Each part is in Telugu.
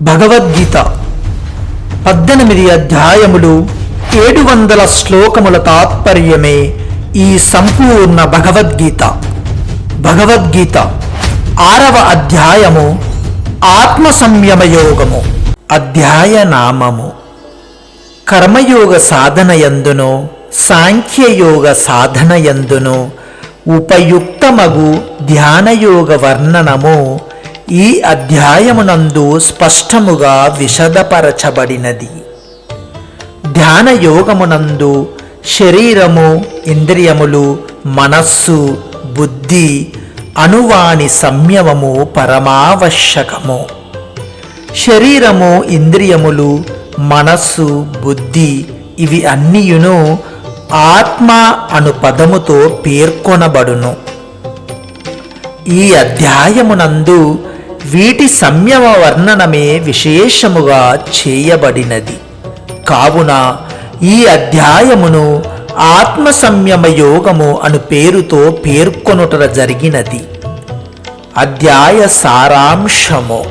భగవద్గీత 18 అధ్యాయములు 700 శ్లోకముల తాత్పర్యమే ఈ సంపూర్ణ భగవద్గీత. భగవద్గీత 6వ అధ్యాయము ఆత్మ సంయమయోగము. అధ్యాయ నామము కర్మయోగ సాధనయందును సాంఖ్యయోగ సాధనయందును ఉపయుక్తమగు ధ్యానయోగ వర్ణనము ఈ అధ్యాయమునందు స్పష్టముగా విశదపరచబడినది. ధ్యానయోగమునందు శరీరము, ఇంద్రియములు, మనస్సు, బుద్ధి అనువాని సంయమము పరమావశ్యకము. శరీరము, ఇంద్రియములు, మనస్సు, బుద్ధి ఇవి అన్నియును ఆత్మ అను పదముతో పేర్కొనబడును. ఈ అధ్యాయమునందు వీటి సంయమ వర్ణనమే విశేషముగా చేయబడినది. కావున ఈ అధ్యాయమును ఆత్మ సంయమ యోగము అను పేరుతో పేర్కొనుట జరిగినది. అధ్యాయ సారాంశము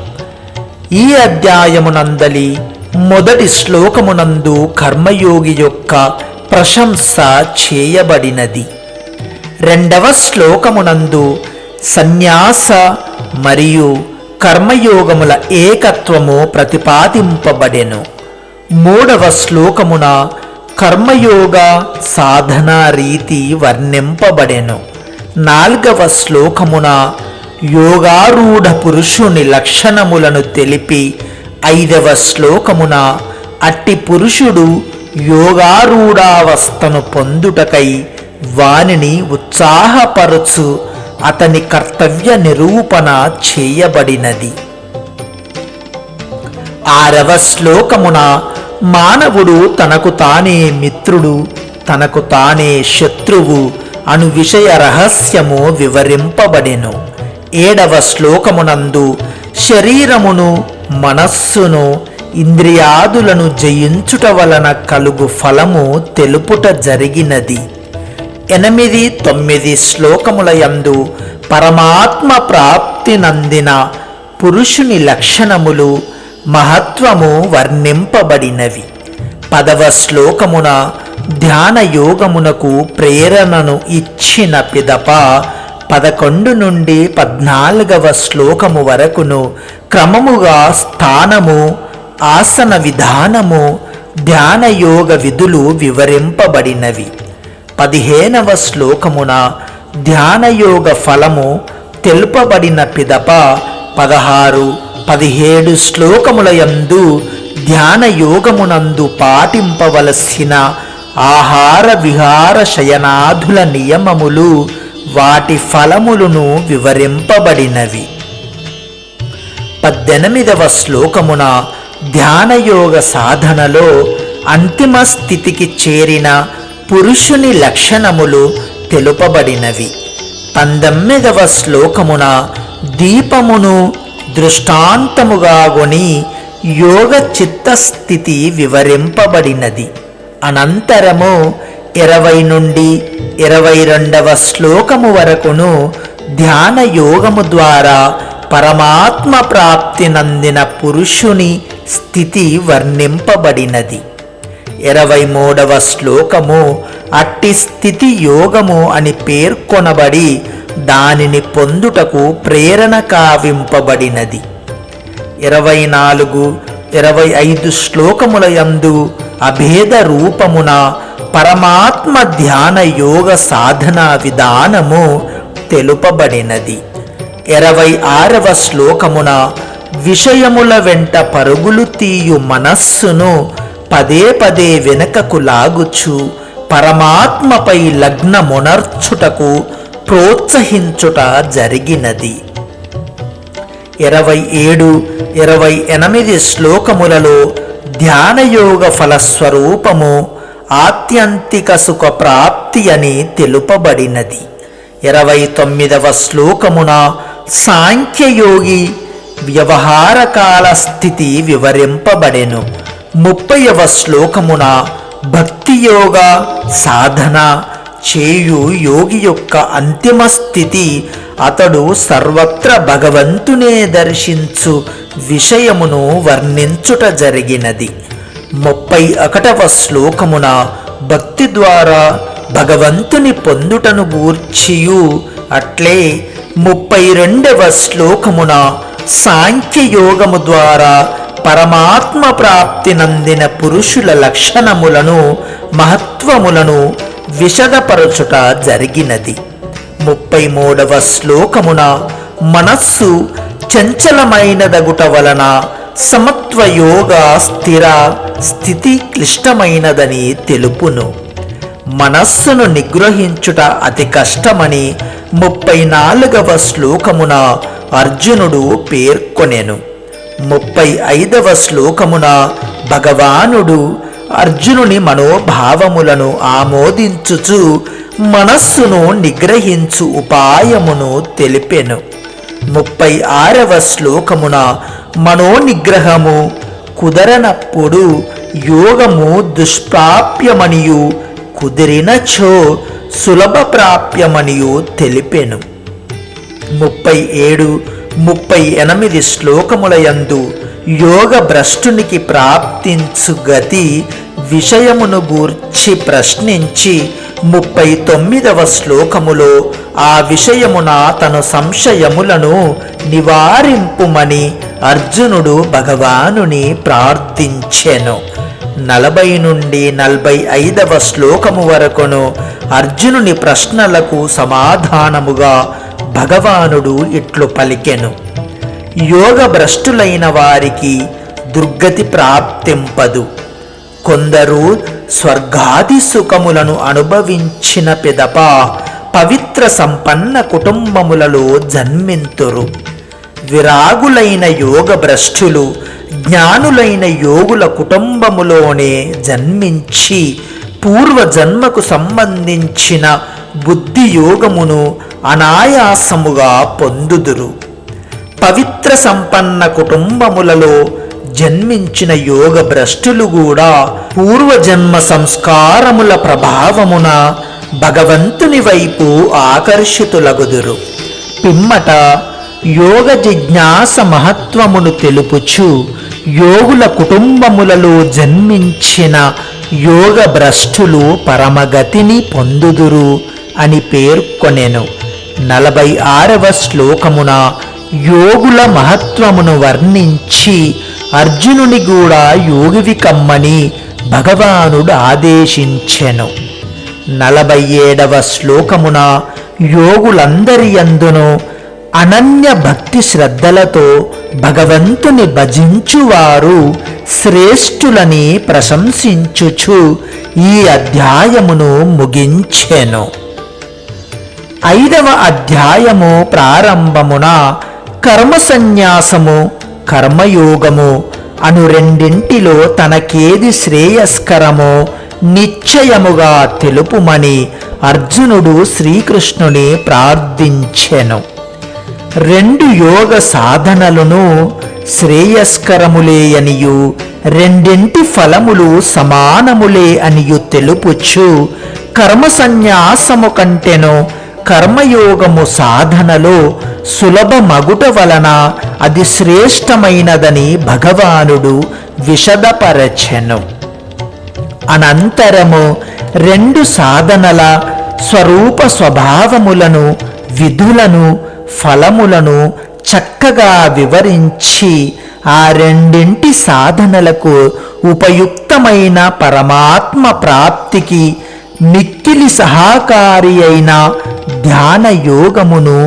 ఈ అధ్యాయమునందలి మొదటి శ్లోకమునందు కర్మయోగి యొక్క ప్రశంస చేయబడినది. రెండవ శ్లోకమునందు సన్యాస మరియు కర్మయోగముల ఏకత్వము ప్రతిపాదింపబడెను. మూడవ శ్లోకమున కర్మయోగ సాధనా రీతి వర్ణింపబడెను. నాల్గవ శ్లోకమున యోగారూఢ పురుషుని లక్షణములను తెలిపి 5వ శ్లోకమున అట్టి పురుషుడు యోగారూఢావస్థను పొందుటకై వానిని ఉత్సాహపరచు అతని కర్తవ్య నిరూపణ చేయబడినది. 6వ శ్లోకమున మానవుడు తనకు తానే మిత్రుడు, తనకు తానే శత్రువు అను విషయ రహస్యము వివరింపబడెను. 7వ శ్లోకమునందు శరీరమును, మనస్సును, ఇంద్రియాదులను జయించుట వలన కలుగు ఫలము తెలుపుట జరిగినది. 8, 9 శ్లోకముల యందు పరమాత్మ ప్రాప్తి నందిన పురుషుని లక్షణములు, మహత్వము వర్ణింపబడినవి. 10వ శ్లోకమున ధ్యాన యోగమునకు ప్రేరణను ఇచ్చిన పిదప 11 నుండి 14వ శ్లోకము వరకును క్రమముగా స్థానము, ఆసన విధానము, ధ్యాన యోగ విధులు వివరింపబడినవి. 15వ శ్లోకమున ధ్యానయోగ ఫలము తెలుపబడిన పిదప 16, 17 శ్లోకముల యందు ధ్యానయోగమునందు పాటింపవలసిన ఆహార విహార శయనాదుల నియమములు, వాటి ఫలములను వివరింపబడినవి. 18వ శ్లోకమున ధ్యానయోగ సాధనలో అంతిమ స్థితికి చేరిన పురుషుని లక్షణములు తెలుపబడినవి. 19వ శ్లోకమున దీపమును దృష్టాంతముగా గొని యోగ చిత్తస్థితి వివరింపబడినది. అనంతరము 20 నుండి 22వ శ్లోకము వరకును ధ్యాన యోగము ద్వారా పరమాత్మ ప్రాప్తి నందిన పురుషుని స్థితి వర్ణింపబడినది. 23వ శ్లోకము అట్టి స్థితి యోగము అని పేర్కొనబడి దానిని పొందుటకు ప్రేరణ కావింపబడినది. 24, 25 శ్లోకముల యందు అభేద రూపమున పరమాత్మ ధ్యాన యోగ సాధనా విధానము తెలుపబడినది. 26వ శ్లోకమున విషయముల వెంట పరుగులు తీయు మనస్సును పదే పదే వెనుకకు లాగుచు పరమాత్మపై లగ్నమునర్చుటకు ప్రోత్సహించుట జరిగినది. 27, 28 శ్లోకములలో ధ్యానయోగ ఫలస్వరూపము ఆత్యంతిక సుఖ ప్రాప్తి అని తెలుపబడినది. 29వ శ్లోకమున సాంఖ్యయోగి వ్యవహారకాల స్థితి వివరింపబడెను. 30వ శ్లోకమున భక్తియోగ సాధన చేయు యోగి యొక్క అంతిమ స్థితి అతడు సర్వత్ర భగవంతునే దర్శించు విషయమును వర్ణించుట జరిగినది. 31వ శ్లోకమున భక్తి ద్వారా భగవంతుని పొందుటను గూర్చియు, అట్లే 32వ శ్లోకమున సాంఖ్యయోగము ద్వారా పరమాత్మ ప్రాప్తి నందిన పురుషుల లక్షణములను మహత్వములను విశదపరచుట జరిగినది. 33వ శ్లోకమున మనస్సు చంచలమైనదగుట వలన సమత్వయోగ స్థిర స్థితి క్లిష్టమైనదని తెలుపును. మనస్సును నిగ్రహించుట అతి కష్టమని 34వ శ్లోకమున అర్జునుడు పేర్కొనెను. 35వ శ్లోకమున భగవానుడు అర్జునుని మనోభావములను ఆమోదించుచు మనస్సును నిగ్రహించు ఉపాయమును తెలిపెను. 36వ శ్లోకమున మనోనిగ్రహము కుదరనప్పుడు యోగము దుష్ప్రాప్యమనియు, కుదిరినచో సులభ ప్రాప్యమనియు తెలిపెను. 37, 38 శ్లోకముల యందు యోగ భ్రష్టునికి ప్రాప్తించు గతి విషయమును గూర్చి ప్రశ్నించి 39వ శ్లోకములో ఆ విషయమున తన సంశయములను నివారింపుమని అర్జునుడు భగవానుని ప్రార్థించెను. 40 నుండి 45వ శ్లోకము వరకును అర్జునుని ప్రశ్నలకు సమాధానముగా భగవానుడు ఇట్లు పలికెను. యోగ భ్రష్టులైన వారికి దుర్గతి ప్రాప్తింపదు. కొందరు స్వర్గాది సుఖములను అనుభవించిన పిదప పవిత్ర సంపన్న కుటుంబములలో జన్మింతురు. విరాగులైన యోగ భ్రష్టులు జ్ఞానులైన యోగుల కుటుంబములోనే జన్మించి పూర్వజన్మకు సంబంధించిన బుద్ధి యోగమును అనాయాసముగా పొందుదురు. పవిత్ర సంపన్న కుటుంబములలో జన్మించిన యోగ భ్రష్టులు కూడా పూర్వజన్మ సంస్కారముల ప్రభావమున భగవంతుని వైపు ఆకర్షితులగుదురు. పిమ్మట యోగ జిజ్ఞాస మహత్వమును తెలుపుచు యోగుల కుటుంబములలో జన్మించిన యోగ భ్రష్టులు పరమగతిని పొందుదురు అని పేర్కొనెను. 46వ శ్లోకమున యోగుల మహత్వమును వర్ణించి అర్జునుని కూడా యోగివి కమ్మని భగవానుడు ఆదేశించెను. 47వ శ్లోకమున యోగులందరి యందును అనన్య భక్తి శ్రద్ధలతో భగవంతుని భజించువారు శ్రేష్ఠులని ప్రశంసించుచు ఈ అధ్యాయమును ముగించెను. 5వ అధ్యాయము ప్రారంభమున కర్మ సన్యాసము, కర్మయోగము అను రెండింటిలో తనకేది శ్రేయస్కరమో నిశ్చయముగా తెలుపుమని అర్జునుడు శ్రీకృష్ణుని ప్రార్థించెను. 2 యోగ సాధనలను శ్రేయస్కరములే అనియు రెండింటి ఫలములు సమానములే అనియు తెలుపుచు కర్మ సన్యాసము కంటెను కర్మయోగము సాధనలో సులభ మగుట వలన అది శ్రేష్టమైనదని భగవానుడు విశదపరచెను. అనంతరము 2 సాధనల స్వరూప స్వభావములను, విధులను, ఫలములను చక్కగా వివరించి ఆ రెండింటి సాధనలకు ఉపయుక్తమైన పరమాత్మ ప్రాప్తికి మిక్కిలి సహకారి అయిన ధ్యాన యోగమును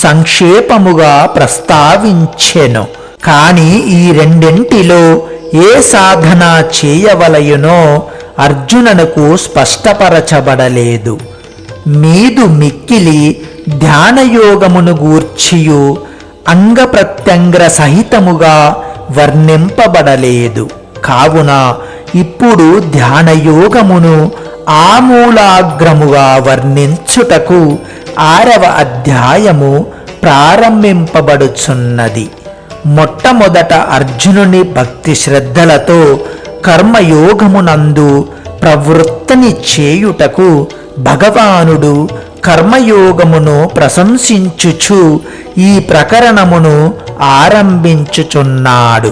సంక్షేపముగా ప్రస్తావించెను. కానీ ఈ రెండింటిలో ఏ సాధన చేయవలయునో అర్జునునకు స్పష్టపరచబడలేదు. మీదు మిక్కిలి ధ్యానయోగమును గూర్చియు అంగ ప్రత్యంగ్ర సహితముగా వర్ణింపబడలేదు. కావున ఇప్పుడు ధ్యానయోగమును ఆమూలాగ్రముగా వర్ణించుటకు 6వ అధ్యాయము ప్రారంభింపబడుచున్నది. మొట్టమొదట అర్జునుని భక్తి శ్రద్ధలతో కర్మయోగమునందు ప్రవృత్తిని చేయుటకు భగవానుడు కర్మయోగమును ప్రశంసించుచు ఈ ప్రకరణమును ఆరంభించుచున్నాడు.